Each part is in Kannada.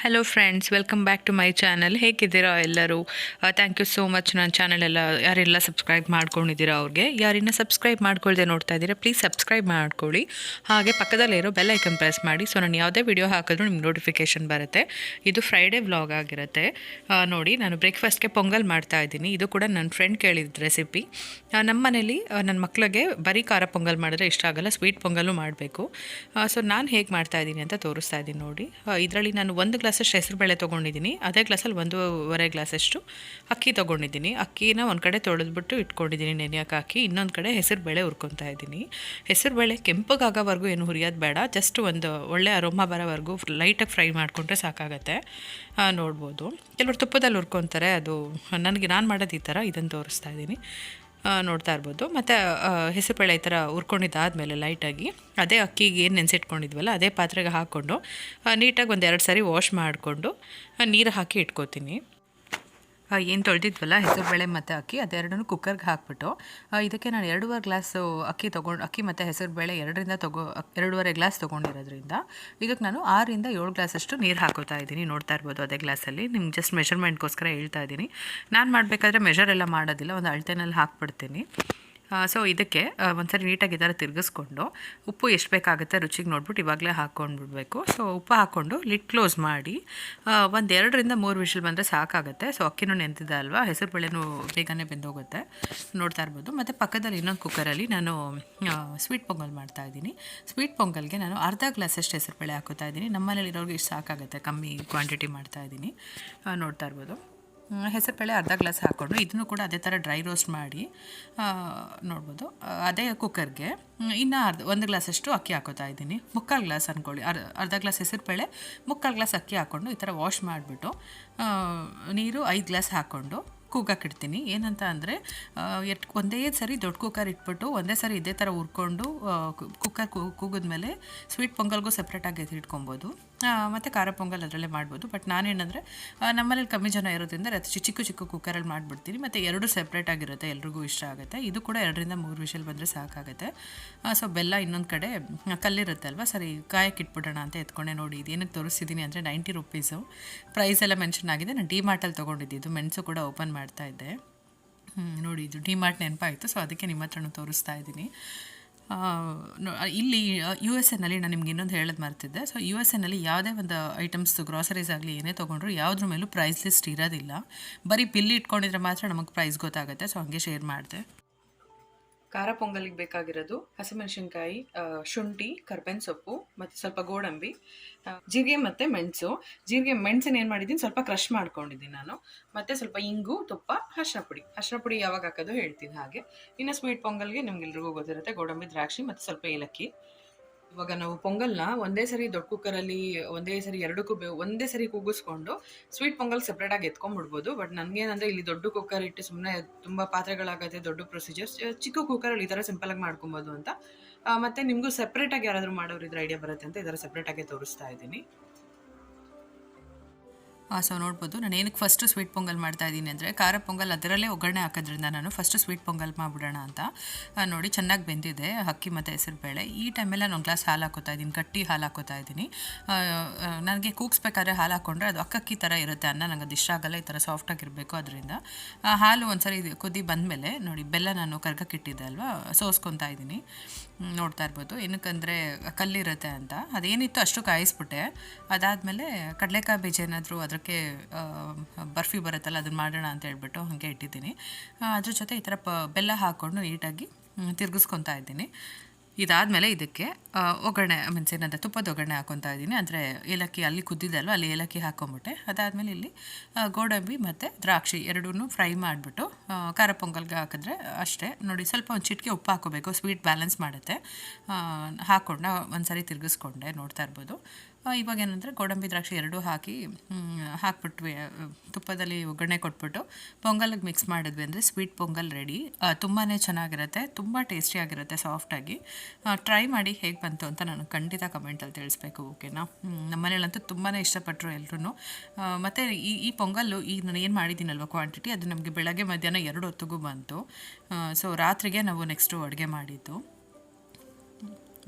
Hello friends, welcome back to my channel. ಹೇಗಿದ್ದೀರಾ ಎಲ್ಲರೂ? Thank you so much. ನನ್ನ ಚಾನಲ್ ಯಾರೆಲ್ಲ ಸಬ್ಸ್ಕ್ರೈಬ್ ಮಾಡ್ಕೊಂಡಿದ್ದೀರಾ ಅವ್ರಿಗೆ, ಯಾರಿನ್ನ ಸಬ್ಸ್ಕ್ರೈಬ್ ಮಾಡ್ಕೊಳ್ದೆ ನೋಡ್ತಾ ಇದ್ದೀರಾ ಪ್ಲೀಸ್ ಸಬ್ಸ್ಕ್ರೈಬ್ ಮಾಡ್ಕೊಳ್ಳಿ. ಹಾಗೆ ಪಕ್ಕದಲ್ಲಿರೋ ಬೆಲ್ ಐಕನ್ ಪ್ರೆಸ್ ಮಾಡಿ. ಸೊ ನಾನು ಯಾವುದೇ ವಿಡಿಯೋ ಹಾಕಿದ್ರೂ ನಿಮ್ಗೆ ನೋಟಿಫಿಕೇಷನ್ ಬರುತ್ತೆ. ಇದು ಫ್ರೈಡೇ ವ್ಲಾಗ್ ಆಗಿರುತ್ತೆ. ನೋಡಿ, ನಾನು ಬ್ರೇಕ್ಫಾಸ್ಟ್ಗೆ ಪೊಂಗಲ್ ಮಾಡ್ತಾ ಇದ್ದೀನಿ. ಇದು ಕೂಡ ನನ್ನ ಫ್ರೆಂಡ್ ಕೇಳಿದ ರೆಸಿಪಿ. ನಮ್ಮ ಮನೇಲಿ ನನ್ನ ಮಕ್ಕಳಿಗೆ ಬರೀ ಖಾರ ಪೊಂಗಲ್ ಮಾಡಿದ್ರೆ ಇಷ್ಟ ಆಗಲ್ಲ, ಸ್ವೀಟ್ ಪೊಂಗಲ್ಲು ಮಾಡಬೇಕು. ಸೊ ನಾನು ಹೇಗೆ ಮಾಡ್ತಾ ಇದ್ದೀನಿ ಅಂತ ತೋರಿಸ್ತಾ ಇದ್ದೀನಿ ನೋಡಿ. ಇದರಲ್ಲಿ ನಾನು 1 ಗ್ಲಾಸಷ್ಟು ಹೆಸರುಬೇಳೆ ತೊಗೊಂಡಿದ್ದೀನಿ. ಅದೇ ಗ್ಲಾಸಲ್ಲಿ 1.5 ಗ್ಲಾಸಷ್ಟು ಅಕ್ಕಿ ತೊಗೊಂಡಿದ್ದೀನಿ. ಅಕ್ಕಿನ ಒಂದು ಕಡೆ ತೊಳೆದ್ಬಿಟ್ಟು ಇಟ್ಕೊಂಡಿದ್ದೀನಿ ನೆನೆಯೋಕೆ ಹಾಕಿ. ಇನ್ನೊಂದು ಕಡೆ ಹೆಸರುಬೇಳೆ ಹುರ್ಕೊತಾ ಇದ್ದೀನಿ. ಹೆಸರುಬೇಳೆ ಕೆಂಪಗಾಗೋವರೆಗೂ ಏನು ಹುರಿಯೋದು ಬೇಡ, ಜಸ್ಟ್ ಒಂದು ಒಳ್ಳೆ ಅರೋಮಾ ಬರೋವರೆಗೂ ಲೈಟಾಗಿ ಫ್ರೈ ಮಾಡಿಕೊಂಡ್ರೆ ಸಾಕಾಗತ್ತೆ. ನೋಡ್ಬೋದು, ಕೆಲವರು ತುಪ್ಪದಲ್ಲಿ ಹುರ್ಕೊತಾರೆ. ಅದು ನಾನು ಮಾಡೋದು ಈ ಥರ, ಇದನ್ನು ತೋರಿಸ್ತಾ ಇದ್ದೀನಿ. ನೋಡ್ತಾ ಇರ್ಬೋದು. ಮತ್ತು ಹೆಸರುಬೇಳೆ ಈ ಥರ ಹುರ್ಕೊಂಡಿದ್ದಾದಮೇಲೆ ಲೈಟಾಗಿ ಅದೇ ಅಕ್ಕಿಗೆ ಏನು ನೆನೆಸಿಟ್ಕೊಂಡಿದ್ವಲ್ಲ ಅದೇ ಪಾತ್ರೆಗೆ ಹಾಕ್ಕೊಂಡು ನೀಟಾಗಿ 1-2 ಸಾರಿ ವಾಶ್ ಮಾಡಿಕೊಂಡು ನೀರು ಹಾಕಿ ಇಟ್ಕೋತೀನಿ. ಏನು ತೊಳೆದಿದ್ವಲ್ಲ ಹೆಸರುಬೇಳೆ ಮತ್ತು ಅಕ್ಕಿ ಅದೆರಡನ್ನೂ ಕುಕ್ಕರ್ಗೆ ಹಾಕ್ಬಿಟ್ಟು ಇದಕ್ಕೆ ನಾನು 2.5 ಗ್ಲಾಸು ಅಕ್ಕಿ ಮತ್ತು ಹೆಸರುಬೇಳೆ 2.5 ಗ್ಲಾಸ್ ತೊಗೊಂಡಿರೋದ್ರಿಂದ ಇದಕ್ಕೆ ನಾನು 6-7 ಗ್ಲಾಸಷ್ಟು ನೀರು ಹಾಕೋತಾ ಇದ್ದೀನಿ. ನೋಡ್ತಾ ಇರ್ಬೋದು ಅದೇ ಗ್ಲಾಸಲ್ಲಿ. ನಿಮ್ಗೆ ಜಸ್ಟ್ ಮೆಷರ್ಮೆಂಟ್ಗೋಸ್ಕರ ಹೇಳ್ತಾ ಇದ್ದೀನಿ. ನಾನು ಮಾಡಬೇಕಾದ್ರೆ ಮೆಷರ್ ಎಲ್ಲ ಮಾಡೋದಿಲ್ಲ, ಒಂದು ಅಳತೆನಲ್ಲಿ ಹಾಕ್ಬಿಡ್ತೀನಿ. ಸೊ ಇದಕ್ಕೆ ಒಂದ್ಸರಿ ನೀಟಾಗಿ ಈ ಥರ ತಿರುಗಿಸ್ಕೊಂಡು ಉಪ್ಪು ಎಷ್ಟು ಬೇಕಾಗುತ್ತೆ ರುಚಿಗೆ ನೋಡ್ಬಿಟ್ಟು ಇವಾಗಲೇ ಹಾಕ್ಕೊಂಡ್ಬಿಡ್ಬೇಕು. ಸೊ ಉಪ್ಪು ಹಾಕ್ಕೊಂಡು ಲಿಡ್ ಕ್ಲೋಸ್ ಮಾಡಿ 2-3 ವಿಷಲ್ ಬಂದರೆ ಸಾಕಾಗುತ್ತೆ. ಸೊ ಅಕ್ಕಿನೂ ನೆಂತಿದೆ ಅಲ್ವಾ, ಹೆಸರುಬೇಳೆನೂ ಬೇಗನೆ ಬೆಂದೋಗುತ್ತೆ. ನೋಡ್ತಾ ಇರ್ಬೋದು. ಮತ್ತು ಪಕ್ಕದಲ್ಲಿ ಇನ್ನೊಂದು ಕುಕ್ಕರಲ್ಲಿ ನಾನು ಸ್ವೀಟ್ ಪೊಂಗಲ್ ಮಾಡ್ತಾಯಿದ್ದೀನಿ. ಸ್ವೀಟ್ ಪೊಂಗಲ್ಗೆ ನಾನು ಅರ್ಧ ಗ್ಲಾಸಷ್ಟು ಹೆಸರುಬೇಳೆ ಹಾಕೋತಾ ಇದ್ದೀನಿ. ನಮ್ಮನೇಲಿ ಇರೋರಿಗೆ ಇಷ್ಟು ಸಾಕಾಗುತ್ತೆ, ಕಮ್ಮಿ ಕ್ವಾಂಟಿಟಿ ಮಾಡ್ತಾಯಿದ್ದೀನಿ. ನೋಡ್ತಾ ಇರ್ಬೋದು. ಹೆಸರುಬೇಳೆ ಅರ್ಧ ಗ್ಲಾಸ್ ಹಾಕ್ಕೊಂಡು ಇದನ್ನು ಕೂಡ ಅದೇ ಥರ ಡ್ರೈ ರೋಸ್ಟ್ ಮಾಡಿ ನೋಡ್ಬೋದು. ಅದೇ ಕುಕ್ಕರ್ಗೆ ಇನ್ನು 1 ಗ್ಲಾಸಷ್ಟು ಅಕ್ಕಿ ಹಾಕೋತಾ ಇದ್ದೀನಿ. 3/4 ಗ್ಲಾಸ್ ಅಂದ್ಕೊಳ್ಳಿ. ಅರ್ಧ ಗ್ಲಾಸ್ ಹೆಸರುಬೇಳೆ 3/4 ಗ್ಲಾಸ್ ಅಕ್ಕಿ ಹಾಕ್ಕೊಂಡು ಈ ಥರ ವಾಶ್ ಮಾಡಿಬಿಟ್ಟು ನೀರು 5 ಗ್ಲಾಸ್ ಹಾಕ್ಕೊಂಡು ಕೂಗಾಕಿಡ್ತೀನಿ. ಏನಂತ ಅಂದರೆ ಒಂದೇ ಸರಿ ದೊಡ್ಡ ಕುಕ್ಕರ್ ಇಟ್ಬಿಟ್ಟು ಒಂದೇ ಸರಿ ಇದೇ ಥರ ಹುರ್ಕೊಂಡು ಕುಕ್ಕರ್ ಕೂಗಿದ್ಮೇಲೆ ಸ್ವೀಟ್ ಪೊಂಗಲ್ಗೂ ಸಪ್ರೇಟಾಗಿ ಎತ್ತಿಟ್ಕೊಬೋದು. ಮತ್ತು ಖಾರ ಪೊಂಗಲ್ ಅದರಲ್ಲೇ ಮಾಡ್ಬೋದು. ಬಟ್ ನಾನೇನಂದರೆ ನಮ್ಮನೇಲಿ ಕಮ್ಮಿ ಜನ ಇರೋದ್ರಿಂದ ಚಿಕ್ಕ ಕುಕ್ಕರಲ್ಲಿ ಮಾಡಿಬಿಡ್ತೀನಿ. ಮತ್ತು 2 ಸಪ್ರೇಟಾಗಿರುತ್ತೆ, ಎಲ್ರಿಗೂ ಇಷ್ಟ ಆಗುತ್ತೆ. ಇದು ಕೂಡ 2-3 ವಿಷಲ್ ಬಂದರೆ ಸಾಕಾಗುತ್ತೆ. ಸೊ ಬೆಲ್ಲ ಇನ್ನೊಂದು ಕಡೆ ಕಲ್ಲಿರುತ್ತೆ ಅಲ್ವಾ, ಸರಿ ಕಾಯಕ್ಕೆ ಇಟ್ಬಿಡೋಣ ಅಂತ ಎತ್ಕೊಂಡೆ. ನೋಡಿ, ಇದೇನಕ್ಕೆ ತೋರಿಸ್ತಿದ್ದೀನಿ ಅಂದರೆ 90 ರುಪೀಸು ಪ್ರೈಸ್ ಎಲ್ಲ ಮೆನ್ಷನ್ ಆಗಿದೆ. ನಾನು ಡಿಮಾರ್ಟಲ್ಲಿ ತೊಗೊಂಡಿದ್ದು. ಮೆಣಸು ಕೂಡ ಓಪನ್ ಮಾಡ್ತಾ ಇದ್ದೆ. ನೋಡಿ, ಇದು ಡಿಮಾರ್ಟ್ ನೆನಪಾಯಿತು. ಸೊ ಅದಕ್ಕೆ ನಿಮ್ಮ ಹತ್ರನೂ ತೋರಿಸ್ತಾ ಇದ್ದೀನಿ. ಇಲ್ಲಿ USA ನಾನು ನಿಮ್ಗೆ ಇನ್ನೊಂದು ಹೇಳೋದು ಮರ್ತಿದ್ದೆ. ಸೊ USA ಯಾವುದೇ ಒಂದು ಐಟಮ್ಸ್ ಗ್ರಾಸರೀಸ್ ಆಗಲಿ ಏನೇ ತೊಗೊಂಡ್ರು ಯಾವುದ್ರ ಮೇಲೂ ಪ್ರೈಸ್ ಲಿಸ್ಟ್ ಇರೋದಿಲ್ಲ. ಬರೀ ಬಿಲ್ ಇಟ್ಕೊಂಡಿದ್ರೆ ಮಾತ್ರ ನಮಗೆ ಪ್ರೈಸ್ ಗೊತ್ತಾಗುತ್ತೆ. ಸೊ ಹಂಗೆ ಶೇರ್ ಮಾಡಿದೆ. ಖಾರ ಪೊಂಗಲಿಗೆ ಬೇಕಾಗಿರೋದು ಹಸಿಮೆಣಸಿನ್ಕಾಯಿ, ಶುಂಠಿ, ಕರ್ಬೇವಿನ ಸೊಪ್ಪು ಮತ್ತು ಸ್ವಲ್ಪ ಗೋಡಂಬಿ, ಜೀರಿಗೆ ಮತ್ತು ಮೆಣಸು. ಮೆಣಸನ್ನು ಏನು ಮಾಡಿದ್ದೀನಿ, ಸ್ವಲ್ಪ ಕ್ರಷ್ ಮಾಡ್ಕೊಂಡಿದ್ದೀನಿ ನಾನು. ಮತ್ತು ಸ್ವಲ್ಪ ಇಂಗು, ತುಪ್ಪ, ಅರಿಶಿನ ಪುಡಿ ಯಾವಾಗ ಹಾಕೋದು ಹೇಳ್ತೀನಿ. ಹಾಗೆ ಇನ್ನು ಸ್ವೀಟ್ ಪೊಂಗಲ್ಗೆ ನಿಮ್ಗೆಲ್ರಿಗೂ ಗೊತ್ತಿರುತ್ತೆ, ಗೋಡಂಬಿ, ದ್ರಾಕ್ಷಿ ಮತ್ತು ಸ್ವಲ್ಪ ಏಲಕ್ಕಿ. ಇವಾಗ ನಾವು ಪೊಂಗಲ್ನ ಒಂದೇ ಸರಿ ದೊಡ್ಡ ಕುಕ್ಕರಲ್ಲಿ ಒಂದೇ ಸರಿ ಕೂಗಿಸ್ಕೊಂಡು ಸ್ವೀಟ್ ಪೊಂಗಲ್ ಸಪ್ರೇಟಾಗಿ ಎತ್ಕೊಂಡ್ಬಿಡ್ಬೋದು. ಬಟ್ ನನಗೇನಂದರೆ ಇಲ್ಲಿ ದೊಡ್ಡ ಕುಕ್ಕರ್ ಇಟ್ಟು ಸುಮ್ಮನೆ ತುಂಬ ಪಾತ್ರೆಗಳಾಗುತ್ತೆ, ದೊಡ್ಡ ಪ್ರೊಸೀಜರ್ಸ್. ಚಿಕ್ಕ ಕುಕ್ಕರಲ್ಲಿ ಈ ಥರ ಸಿಂಪಲಾಗಿ ಮಾಡ್ಕೊಬೋದು ಅಂತ. ಮತ್ತು ನಿಮಗೂ ಸಪ್ರೇಟಾಗಿ ಯಾರಾದರೂ ಮಾಡೋರು ಇದ್ರೆ ಐಡಿಯಾ ಬರುತ್ತೆ ಅಂತ ಈ ಥರ ಸಪ್ರೇಟಾಗಿ ತೋರಿಸ್ತಾ ಇದ್ದೀನಿ. ಸೊ ನೋಡ್ಬೋದು, ನಾನು ಏನಕ್ಕೆ ಫಸ್ಟು ಸ್ವೀಟ್ ಪೊಂಗಲ್ ಮಾಡ್ತಾ ಇದ್ದೀನಿ ಅಂದರೆ ಖಾರ ಪೊಂಗಲ್ ಅದರಲ್ಲೇ ಒಗ್ಗರಣೆ ಹಾಕೋದ್ರಿಂದ ನಾನು ಫಸ್ಟು ಸ್ವೀಟ್ ಪೊಂಗಲ್ ಮಾಡಿಬಿಡೋಣ ಅಂತ. ನೋಡಿ, ಚೆನ್ನಾಗಿ ಬೆಂದಿದೆ ಅಕ್ಕಿ ಮತ್ತು ಹೆಸರುಬೇಳೆ. ಈ ಟೈಮೆಲ್ಲ ನಾನು ಗ್ಲಾಸ್ ಹಾಲು ಹಾಕೋತಾ ಇದ್ದೀನಿ, ಗಟ್ಟಿ ಹಾಲು ಹಾಕೋತಾ ಇದ್ದೀನಿ. ನನಗೆ ಕೂಗಿಸ್ಬೇಕಾದ್ರೆ ಹಾಲು ಹಾಕ್ಕೊಂಡ್ರೆ ಅದು ಅಕ್ಕಿ ಥರ ಇರುತ್ತೆ ಅನ್ನ, ನನಗೆ ಅದು ಇಷ್ಟ ಆಗಲ್ಲ. ಈ ಥರ ಸಾಫ್ಟಾಗಿರಬೇಕು. ಅದರಿಂದ ಹಾಲು ಒಂದ್ಸರಿ ಕುದಿ ಬಂದಮೇಲೆ ನೋಡಿ, ಬೆಲ್ಲ ನಾನು ಕರ್ಗಕ್ಕಿಟ್ಟಿದ್ದೆ ಅಲ್ವಾ, ಸೋಸ್ಕೊತಾ ಇದ್ದೀನಿ. ನೋಡ್ತಾ ಇರ್ಬೋದು. ಏನಕ್ಕಂದರೆ ಕಲ್ಲಿರುತ್ತೆ ಅಂತ ಅದೇನಿತ್ತು ಅಷ್ಟು ಕಾಯಿಸ್ಬಿಟ್ಟೆ. ಅದಾದಮೇಲೆ ಕಡಲೆಕಾಯಿ ಬೀಜ ಏನಾದರೂ ಅದಕ್ಕೆ ಬರ್ಫಿ ಬರುತ್ತಲ್ಲ ಅದನ್ನು ಮಾಡೋಣ ಅಂತ ಹೇಳ್ಬಿಟ್ಟು ಹಾಗೆ ಇಟ್ಟಿದ್ದೀನಿ. ಅದ್ರ ಜೊತೆ ಈ ಥರ ಬೆಲ್ಲ ಹಾಕ್ಕೊಂಡು ನೀಟಾಗಿ ತಿರುಗಿಸ್ಕೊತಾ ಇದ್ದೀನಿ. ಇದಾದಮೇಲೆ ಇದಕ್ಕೆ ಒಗ್ಗರಣೆ ಏನಂದರೆ ತುಪ್ಪದ ಒಗ್ಗರಣೆ ಹಾಕ್ಕೊತಾ ಇದ್ದೀನಿ. ಅಂದರೆ ಏಲಕ್ಕಿ ಅಲ್ಲಿ ಕುದ್ದಿದ್ದಲ್ವ ಅಲ್ಲಿ ಏಲಕ್ಕಿ ಹಾಕ್ಕೊಂಬಿಟ್ಟೆ. ಅದಾದಮೇಲೆ ಇಲ್ಲಿ ಗೋಡಂಬಿ ಮತ್ತು ದ್ರಾಕ್ಷಿ ಎರಡೂ ಫ್ರೈ ಮಾಡಿಬಿಟ್ಟು ಖಾರ ಪೊಂಗಲ್ಗೆ ಹಾಕಿದ್ರೆ ಅಷ್ಟೇ. ನೋಡಿ, ಸ್ವಲ್ಪ ಒಂದು ಚಿಟಿಕೆ ಉಪ್ಪು ಹಾಕೋಬೇಕು, ಸ್ವೀಟ್ ಬ್ಯಾಲೆನ್ಸ್ ಮಾಡುತ್ತೆ. ಹಾಕ್ಕೊಂಡು ಒಂದು ಸಾರಿ ತಿರುಗಿಸ್ಕೊಂಡೆ. ನೋಡ್ತಾ ಇರ್ಬೋದು. ಇವಾಗ ಏನಂದರೆ ಗೋಡಂಬಿ ದ್ರಾಕ್ಷಿ ಎರಡೂ ಹಾಕ್ಬಿಟ್ವಿ, ತುಪ್ಪದಲ್ಲಿ ಒಗ್ಗರಣೆ ಕೊಟ್ಬಿಟ್ಟು ಪೊಂಗಲ್ಗೆ ಮಿಕ್ಸ್ ಮಾಡಿದ್ವಿ ಅಂದರೆ ಸ್ವೀಟ್ ಪೊಂಗಲ್ ರೆಡಿ. ತುಂಬಾ ಚೆನ್ನಾಗಿರುತ್ತೆ, ತುಂಬ ಟೇಸ್ಟಿಯಾಗಿರುತ್ತೆ, ಸಾಫ್ಟಾಗಿ. ಟ್ರೈ ಮಾಡಿ ಹೇಗೆ ಬಂತು ಅಂತ ನಾನು ಖಂಡಿತ ಕಮೆಂಟಲ್ಲಿ ತಿಳಿಸ್ಬೇಕು, ಓಕೆನಾ? ನಮ್ಮ ಮನೇಲಂತೂ ತುಂಬಾ ಇಷ್ಟಪಟ್ಟರು ಎಲ್ಲರೂ. ಮತ್ತು ಈ ಪೊಂಗಲ್ಲು ಈಗ ನಾನು ಏನು ಮಾಡಿದ್ದೀನಲ್ವ ಕ್ವಾಂಟಿಟಿ, ಅದು ನಮಗೆ ಬೆಳಗ್ಗೆ ಮಧ್ಯಾಹ್ನ 2 ಹೊತ್ತಿಗೂ ಬಂತು. ಸೊ ರಾತ್ರಿಗೆ ನಾವು ನೆಕ್ಸ್ಟು ಅಡುಗೆ ಮಾಡಿದ್ದು.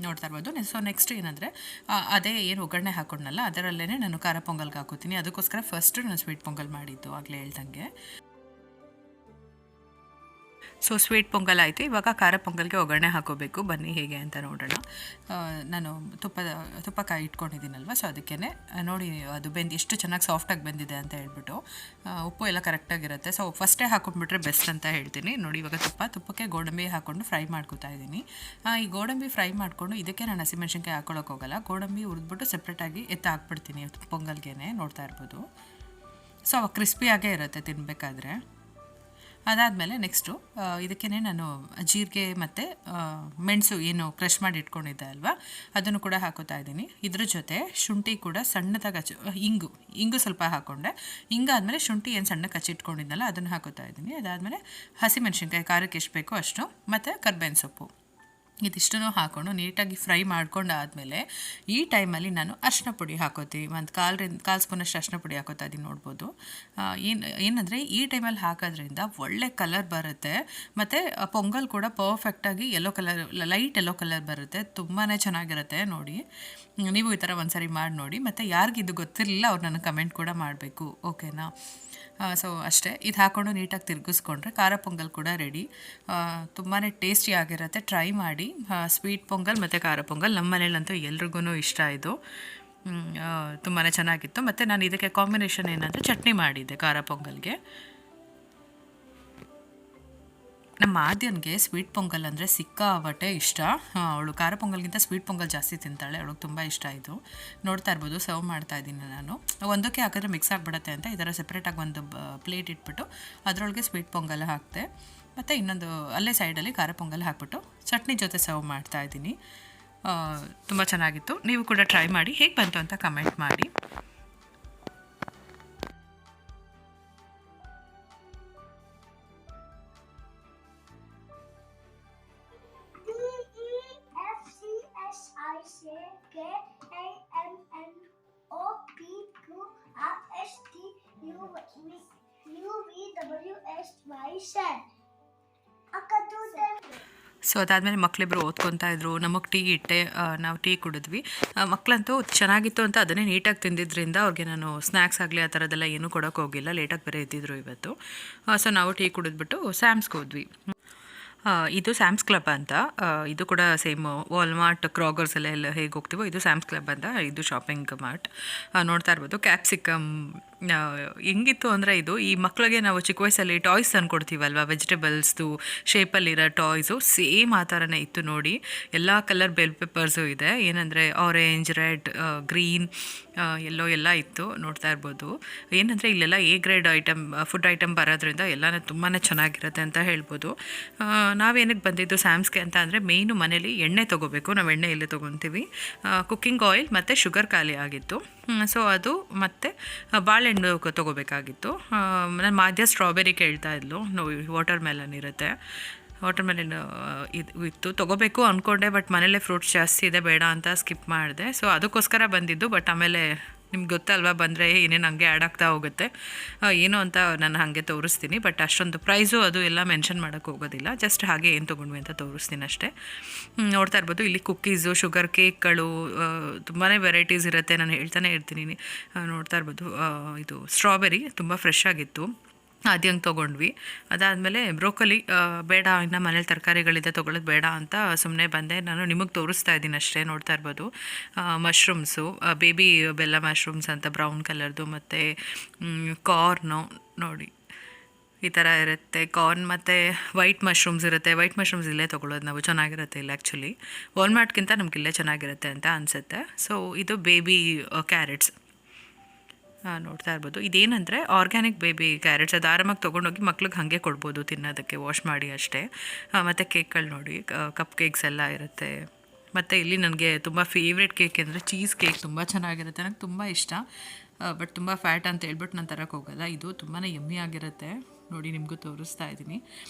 ನೋಡ್ತಾ ಇರ್ಬೋದು. ಸೊ ನೆಕ್ಸ್ಟ್ ಏನಂದರೆ ಅದೇ ಏನು ಒಗ್ಗರಣೆ ಹಾಕೊಂಡಲ್ಲ ಅದರಲ್ಲೇ ನಾನು ಖಾರ ಪೊಂಗಲ್ಗೆ ಹಾಕೋತೀನಿ. ಅದಕ್ಕೋಸ್ಕರ ಫಸ್ಟು ನಾನು ಸ್ವೀಟ್ ಪೊಂಗಲ್ ಮಾಡಿದ್ದು ಆಗಲೇ ಹೇಳ್ದಂಗೆ. ಸೊ ಸ್ವೀಟ್ ಪೊಂಗಲ್ ಆಯಿತು. ಇವಾಗ ಖಾರ ಪೊಂಗಲ್ಗೆ ಒಗ್ಗರಣೆ ಹಾಕೋಬೇಕು. ಬನ್ನಿ ಹೇಗೆ ಅಂತ ನೋಡೋಣ. ನಾನು ತುಪ್ಪ ಕಾಯಿ ಇಟ್ಕೊಂಡಿದ್ದೀನಲ್ವ, ಸೊ ಅದಕ್ಕೇ ನೋಡಿ ಅದು ಎಷ್ಟು ಚೆನ್ನಾಗಿ ಸಾಫ್ಟಾಗಿ ಬೆಂದಿದೆ ಅಂತ ಹೇಳ್ಬಿಟ್ಟು. ಉಪ್ಪು ಎಲ್ಲ ಕರೆಕ್ಟಾಗಿರುತ್ತೆ. ಸೊ ಫಸ್ಟೇ ಹಾಕೊಂಡ್ಬಿಟ್ರೆ ಬೆಸ್ಟ್ ಅಂತ ಹೇಳ್ತೀನಿ. ನೋಡಿ ಇವಾಗ ತುಪ್ಪಕ್ಕೆ ಗೋಡಂಬಿ ಹಾಕ್ಕೊಂಡು ಫ್ರೈ ಮಾಡ್ಕೊತಾ ಇದ್ದೀನಿ. ಈ ಗೋಡಂಬಿ ಫ್ರೈ ಮಾಡಿಕೊಂಡು ಇದಕ್ಕೆ ನಾನು ಹಸಿಮೆಣ್ಸಿನ್ಕಾಯಿ ಹಾಕೊಳ್ಳೋಕೆ ಹೋಗಲ್ಲ. ಗೋಡಂಬಿ ಹುರಿದ್ಬಿಟ್ಟು ಸೆಪ್ರೇಟಾಗಿ ಹಾಕ್ಬಿಡ್ತೀನಿ ಪೊಂಗಲ್ಗೆ. ನೋಡ್ತಾ ಇರ್ಬೋದು. ಸೊ ಅವಾಗ ಕ್ರಿಸ್ಪಿಯಾಗೇ ಇರುತ್ತೆ ತಿನ್ನಬೇಕಾದ್ರೆ. ಅದಾದಮೇಲೆ ನೆಕ್ಸ್ಟು ಇದಕ್ಕೇ ನಾನು ಜೀರಿಗೆ ಮತ್ತು ಮೆಣಸು ಏನು ಕ್ರಷ್ ಮಾಡಿ ಇಟ್ಕೊಂಡಿದ್ದೆ ಅಲ್ವಾ, ಅದನ್ನು ಕೂಡ ಹಾಕೋತಾ ಇದ್ದೀನಿ. ಇದ್ರ ಜೊತೆ ಶುಂಠಿ ಕೂಡ ಸಣ್ಣದಾಗಿ ಇಂಗು ಸ್ವಲ್ಪ ಹಾಕ್ಕೊಂಡೆ. ಆದಮೇಲೆ ಶುಂಠಿ ಏನು ಸಣ್ಣಕ್ಕೆ ಹಚ್ಚಿಟ್ಕೊಂಡಿದ್ನಲ್ಲ ಅದನ್ನು ಹಾಕೋತಾ ಇದ್ದೀನಿ. ಅದಾದಮೇಲೆ ಹಸಿಮೆಣ್ಸಿನ್ಕಾಯಿ ಖಾರಕ್ಕೆ ಎಷ್ಟು ಬೇಕೋ ಅಷ್ಟು, ಮತ್ತು ಕರ್ಬೇವಿನ ಸೊಪ್ಪು ಇದಿಷ್ಟನ್ನು ಹಾಕ್ಕೊಂಡು ನೀಟಾಗಿ ಫ್ರೈ ಮಾಡ್ಕೊಂಡಾದಮೇಲೆ ಈ ಟೈಮಲ್ಲಿ ನಾನು ಅರಿಶಿನ ಪುಡಿ ಹಾಕೋತೀನಿ. ಒಂದು ಕಾಲು ಸ್ಪೂನಷ್ಟು ಅರಿಶಿನ ಪುಡಿ ಹಾಕೋತಾ ಇದ್ದೀನಿ. ನೋಡ್ಬೋದು. ಏನಂದರೆ ಈ ಟೈಮಲ್ಲಿ ಹಾಕೋದ್ರಿಂದ ಒಳ್ಳೆ ಕಲರ್ ಬರುತ್ತೆ, ಮತ್ತು ಪೊಂಗಲ್ ಕೂಡ ಪರ್ಫೆಕ್ಟಾಗಿ ಲೈಟ್ ಯೆಲ್ಲೋ ಕಲರ್ ಬರುತ್ತೆ. ತುಂಬಾ ಚೆನ್ನಾಗಿರುತ್ತೆ. ನೋಡಿ ನೀವು ಈ ಥರ ಒಂದ್ಸರಿ ಮಾಡಿ ನೋಡಿ. ಮತ್ತು ಯಾರಿಗಿದು ಗೊತ್ತಿರಲಿಲ್ಲ ಅವ್ರು ನನಗೆ ಕಮೆಂಟ್ ಕೂಡ ಮಾಡಬೇಕು, ಓಕೆನಾ? ಸೊ ಅಷ್ಟೇ. ಇದು ಹಾಕ್ಕೊಂಡು ನೀಟಾಗಿ ತಿರುಗಿಸ್ಕೊಂಡ್ರೆ ಖಾರ ಪೊಂಗಲ್ ಕೂಡ ರೆಡಿ. ತುಂಬಾ ಟೇಸ್ಟಿಯಾಗಿರುತ್ತೆ. ಟ್ರೈ ಮಾಡಿ. ಸ್ವೀಟ್ ಪೊಂಗಲ್ ಮತ್ತು ಖಾರ ಪೊಂಗಲ್ ನಮ್ಮ ಮನೇಲಂತೂ ಎಲ್ರಿಗೂ ಇಷ್ಟ. ಇದು ತುಂಬಾ ಚೆನ್ನಾಗಿತ್ತು. ಮತ್ತು ನಾನು ಇದಕ್ಕೆ ಕಾಂಬಿನೇಷನ್ ಏನಂದರೆ ಚಟ್ನಿ ಮಾಡಿದ್ದೆ ಖಾರ ಪೊಂಗಲ್ಗೆ. ನಮ್ಮ ಆದ್ಯನಿಗೆ ಸ್ವೀಟ್ ಪೊಂಗಲ್ ಅಂದರೆ ಸಿಕ್ಕಾಪಟ್ಟೆ ಇಷ್ಟ. ಅವಳು ಖಾರ ಪೊಂಗಲ್ಗಿಂತ ಸ್ವೀಟ್ ಪೊಂಗಲ್ ಜಾಸ್ತಿ ತಿಂತಾಳೆ. ಅವಳಿಗೆ ತುಂಬ ಇಷ್ಟ ಇದು. ನೋಡ್ತಾ ಇರ್ಬೋದು. ಸರ್ವ್ ಮಾಡ್ತಾ ಇದ್ದೀನಿ ನಾನು. ಒಂದಕ್ಕೆ ಹಾಕಿದ್ರೆ ಮಿಕ್ಸ್ ಆಗಿಬಿಡುತ್ತೆ ಅಂತ ಈ ಥರ ಸೆಪ್ರೇಟಾಗಿ ಒಂದು ಪ್ಲೇಟ್ ಇಟ್ಬಿಟ್ಟು ಅದರೊಳಗೆ ಸ್ವೀಟ್ ಪೊಂಗಲ್ ಹಾಕಿದೆ. ಮತ್ತು ಇನ್ನೊಂದು ಅಲ್ಲೇ ಸೈಡಲ್ಲಿ ಖಾರ ಪೊಂಗಲ್ ಹಾಕ್ಬಿಟ್ಟು ಚಟ್ನಿ ಜೊತೆ ಸರ್ವ್ ಮಾಡ್ತಾ ಇದ್ದೀನಿ. ತುಂಬ ಚೆನ್ನಾಗಿತ್ತು. ನೀವು ಕೂಡ ಟ್ರೈ ಮಾಡಿ. ಹೇಗೆ ಬಂತು ಅಂತ ಕಮೆಂಟ್ ಮಾಡಿ. ಸೊ ಅದಾದಮೇಲೆ ಮಕ್ಕಳಿಬ್ಬರು ಓದ್ಕೊತಾ ಇದ್ರು. ನಮಗೆ ಟೀ ಇಟ್ಟೆ, ನಾವು ಟೀ ಕುಡಿದ್ವಿ. ಮಕ್ಕಳಂತೂ ಚೆನ್ನಾಗಿತ್ತು ಅಂತ ಅದನ್ನೇ ನೀಟಾಗಿ ತಿಂದಿದ್ದರಿಂದ ಅವ್ರಿಗೆ ನಾನು ಸ್ನ್ಯಾಕ್ಸ್ ಆಗಲಿ ಆ ಥರದ್ದೆಲ್ಲ ಏನೂ ಕೊಡೋಕೆ ಹೋಗಿಲ್ಲ. ಲೇಟಾಗಿ ಬೇರೆ ಇದ್ದಿದ್ರು ಇವತ್ತು. ಸೊ ನಾವು ಟೀ ಕುಡಿದ್ಬಿಟ್ಟು ಸ್ಯಾಮ್ಸ್ಗೆ ಹೋದ್ವಿ. ಇದು ಸ್ಯಾಮ್ಸ್ ಕ್ಲಬ್ ಅಂತ. ಇದು ಕೂಡ ಸೇಮ್ ವಾಲ್ಮಾರ್ಟ್, ಕ್ರಾಗರ್ಸ್ ಎಲ್ಲ ಹೇಗೆ ಹೋಗ್ತೀವೋ ಇದು ಸ್ಯಾಮ್ಸ್ ಕ್ಲಬ್ ಅಂತ. ಇದು ಶಾಪಿಂಗ್ ಮಾರ್ಟ್. ನೋಡ್ತಾ ಇರ್ಬೋದು. ಕ್ಯಾಪ್ಸಿಕಮ್ ಹೆಂಗಿತ್ತು ಅಂದರೆ ಇದು ಈ ಮಕ್ಕಳಿಗೆ ನಾವು ಚಿಕ್ಕ ವಯಸ್ಸಲ್ಲಿ ಟಾಯ್ಸ್ ತಂದು ಕೊಡ್ತೀವಲ್ವ, ವೆಜಿಟೇಬಲ್ಸ್ದು ಶೇಪಲ್ಲಿರೋ ಟಾಯ್ಸು ಸೇಮ್ ಆ ಥರನೇ ಇತ್ತು. ನೋಡಿ ಎಲ್ಲ ಕಲರ್ ಬೆಲ್ ಪೆಪ್ಪರ್ಸು ಇದೆ. ಏನಂದರೆ ಆರೆಂಜ್, ರೆಡ್, ಗ್ರೀನ್, ಎಲ್ಲೋ ಎಲ್ಲ ಇತ್ತು. ನೋಡ್ತಾ ಇರ್ಬೋದು. ಏನಂದರೆ ಇಲ್ಲೆಲ್ಲ ಎ ಗ್ರೇಡ್ ಫುಡ್ ಐಟಮ್ ಬರೋದ್ರಿಂದ ಎಲ್ಲನೂ ತುಂಬಾ ಚೆನ್ನಾಗಿರುತ್ತೆ ಅಂತ ಹೇಳ್ಬೋದು. ನಾವೇನಕ್ಕೆ ಬಂದಿದ್ದು ಸ್ಯಾಮ್ಸ್ಗೆ ಅಂತ ಅಂದರೆ ಮೇಯ್ನು ಮನೇಲಿ ಎಣ್ಣೆ ತೊಗೋಬೇಕು. ನಾವು ಎಣ್ಣೆ ಎಲ್ಲಿ ತೊಗೊತೀವಿ, ಕುಕ್ಕಿಂಗ್ ಆಯಿಲ್ ಮತ್ತು ಶುಗರ್ ಖಾಲಿ ಆಗಿತ್ತು. ಸೊ ಅದು ಮತ್ತು ಬಾಳೆಹಣ್ಣು ತೊಗೋಬೇಕಾಗಿತ್ತು. ನನ್ನ ಮಾಧ್ಯ ಸ್ಟ್ರಾಬೆರಿ ಕೇಳ್ತಾ ಇದ್ಲು. ವಾಟರ್ ಮೆಲನ್ ಇರುತ್ತೆ. ವಾಟರ್ ಮೆಲನ್ ಇತ್ತು, ತೊಗೋಬೇಕು ಅಂದ್ಕೊಂಡೆ. ಬಟ್ ಮನೇಲೆ ಫ್ರೂಟ್ಸ್ ಜಾಸ್ತಿ ಇದೆ, ಬೇಡ ಅಂತ ಸ್ಕಿಪ್ ಮಾಡಿದೆ. ಸೊ ಅದಕ್ಕೋಸ್ಕರ ಬಂದಿದ್ದು. ಬಟ್ ಆಮೇಲೆ ನಿಮ್ಗೆ ಗೊತ್ತಲ್ವ, ಬಂದರೆ ಏನೇನು ಹಂಗೆ ಆ್ಯಡ್ ಆಗ್ತಾ ಹೋಗುತ್ತೆ. ಏನು ಅಂತ ನಾನು ಹಾಗೆ ತೋರಿಸ್ತೀನಿ. ಬಟ್ ಅಷ್ಟೊಂದು ಪ್ರೈಸು ಅದು ಎಲ್ಲ ಮೆನ್ಷನ್ ಮಾಡೋಕ್ಕೆ ಹೋಗೋದಿಲ್ಲ. ಜಸ್ಟ್ ಹಾಗೆ ಏನು ತೊಗೊಂಡ್ವಿ ಅಂತ ತೋರಿಸ್ತೀನಿ ಅಷ್ಟೇ. ನೋಡ್ತಾ ಇರ್ಬೋದು. ಇಲ್ಲಿ ಕುಕ್ಕೀಸು, ಶುಗರ್ ಕೇಕ್ಗಳು, ತುಂಬಾ ವೆರೈಟೀಸ್ ಇರುತ್ತೆ. ನಾನು ಹೇಳ್ತಾನೆ ಇರ್ತೀನಿ. ನೋಡ್ತಾ ಇರ್ಬೋದು. ಇದು ಸ್ಟ್ರಾಬೆರಿ ತುಂಬ ಫ್ರೆಶ್ ಆಗಿತ್ತು. ಅದು ಹೆಂಗೆ ತೊಗೊಂಡ್ವಿ. ಅದಾದಮೇಲೆ ಬ್ರೋಕೊಲಿ ಬೇಡ, ಇನ್ನು ಮನೇಲಿ ತರಕಾರಿಗಳಿದೆ ತೊಗೊಳ್ಳೋದು ಬೇಡ ಅಂತ ಸುಮ್ಮನೆ ಬಂದೆ. ನಾನು ನಿಮಗೆ ತೋರಿಸ್ತಾ ಇದ್ದೀನಿ ಅಷ್ಟೇ. ನೋಡ್ತಾ ಇರ್ಬೋದು. ಮಶ್ರೂಮ್ಸು, ಬೇಬಿ ಬೆಲ್ಲ ಮಶ್ರೂಮ್ಸ್ ಅಂತ ಬ್ರೌನ್ ಕಲರ್ದು, ಮತ್ತು ಕಾರ್ನು ನೋಡಿ ಈ ಥರ ಇರುತ್ತೆ. ಕಾರ್ನ್ ಮತ್ತು ವೈಟ್ ಮಶ್ರೂಮ್ಸ್ ಇರುತ್ತೆ. ವೈಟ್ ಮಶ್ರೂಮ್ಸ್ ಇಲ್ಲೇ ತೊಗೊಳ್ಳೋದು ನಾವು, ಚೆನ್ನಾಗಿರುತ್ತೆ ಇಲ್ಲ ಆ್ಯಕ್ಚುಲಿ. ವಾಲ್ಮಾರ್ಟ್ಗಿಂತ ನಮ್ಗೆ ಇಲ್ಲೇ ಚೆನ್ನಾಗಿರುತ್ತೆ ಅಂತ ಅನಿಸುತ್ತೆ. ಸೊ ಇದು ಬೇಬಿ ಕ್ಯಾರೆಟ್ಸ್ ನೋಡ್ತಾ ಇರ್ಬೋದು. ಇದೇನಂದರೆ ಆರ್ಗ್ಯಾನಿಕ್ ಬೇಬಿ ಕ್ಯಾರೆಟ್ಸ್. ಅದು ಆರಾಮಾಗಿ ತೊಗೊಂಡೋಗಿ ಮಕ್ಳಿಗೆ ಹಾಗೆ ಕೊಡ್ಬೋದು ತಿನ್ನೋದಕ್ಕೆ, ವಾಶ್ ಮಾಡಿ ಅಷ್ಟೇ. ಮತ್ತು ಕೇಕ್ಗಳು ನೋಡಿ, ಕಪ್ ಕೇಕ್ಸ್ ಎಲ್ಲ ಇರುತ್ತೆ. ಮತ್ತು ಇಲ್ಲಿ ನನಗೆ ತುಂಬ ಫೇವ್ರೆಟ್ ಕೇಕ್ ಅಂದರೆ ಚೀಸ್ ಕೇಕ್. ತುಂಬ ಚೆನ್ನಾಗಿರುತ್ತೆ, ನನಗೆ ತುಂಬ ಇಷ್ಟ. ಬಟ್ ತುಂಬ ಫ್ಯಾಟ್ ಅಂತ ಹೇಳ್ಬಿಟ್ಟು ನಾನು ತರೋಕ್ಕೆ ಹೋಗಲ್ಲ. ಇದು ತುಂಬಾ ಯಮ್ಮಿ ಆಗಿರುತ್ತೆ. ನೋಡಿ ನಿಮಗೂ ತೋರಿಸ್ತಾ ಇದ್ದೀನಿ.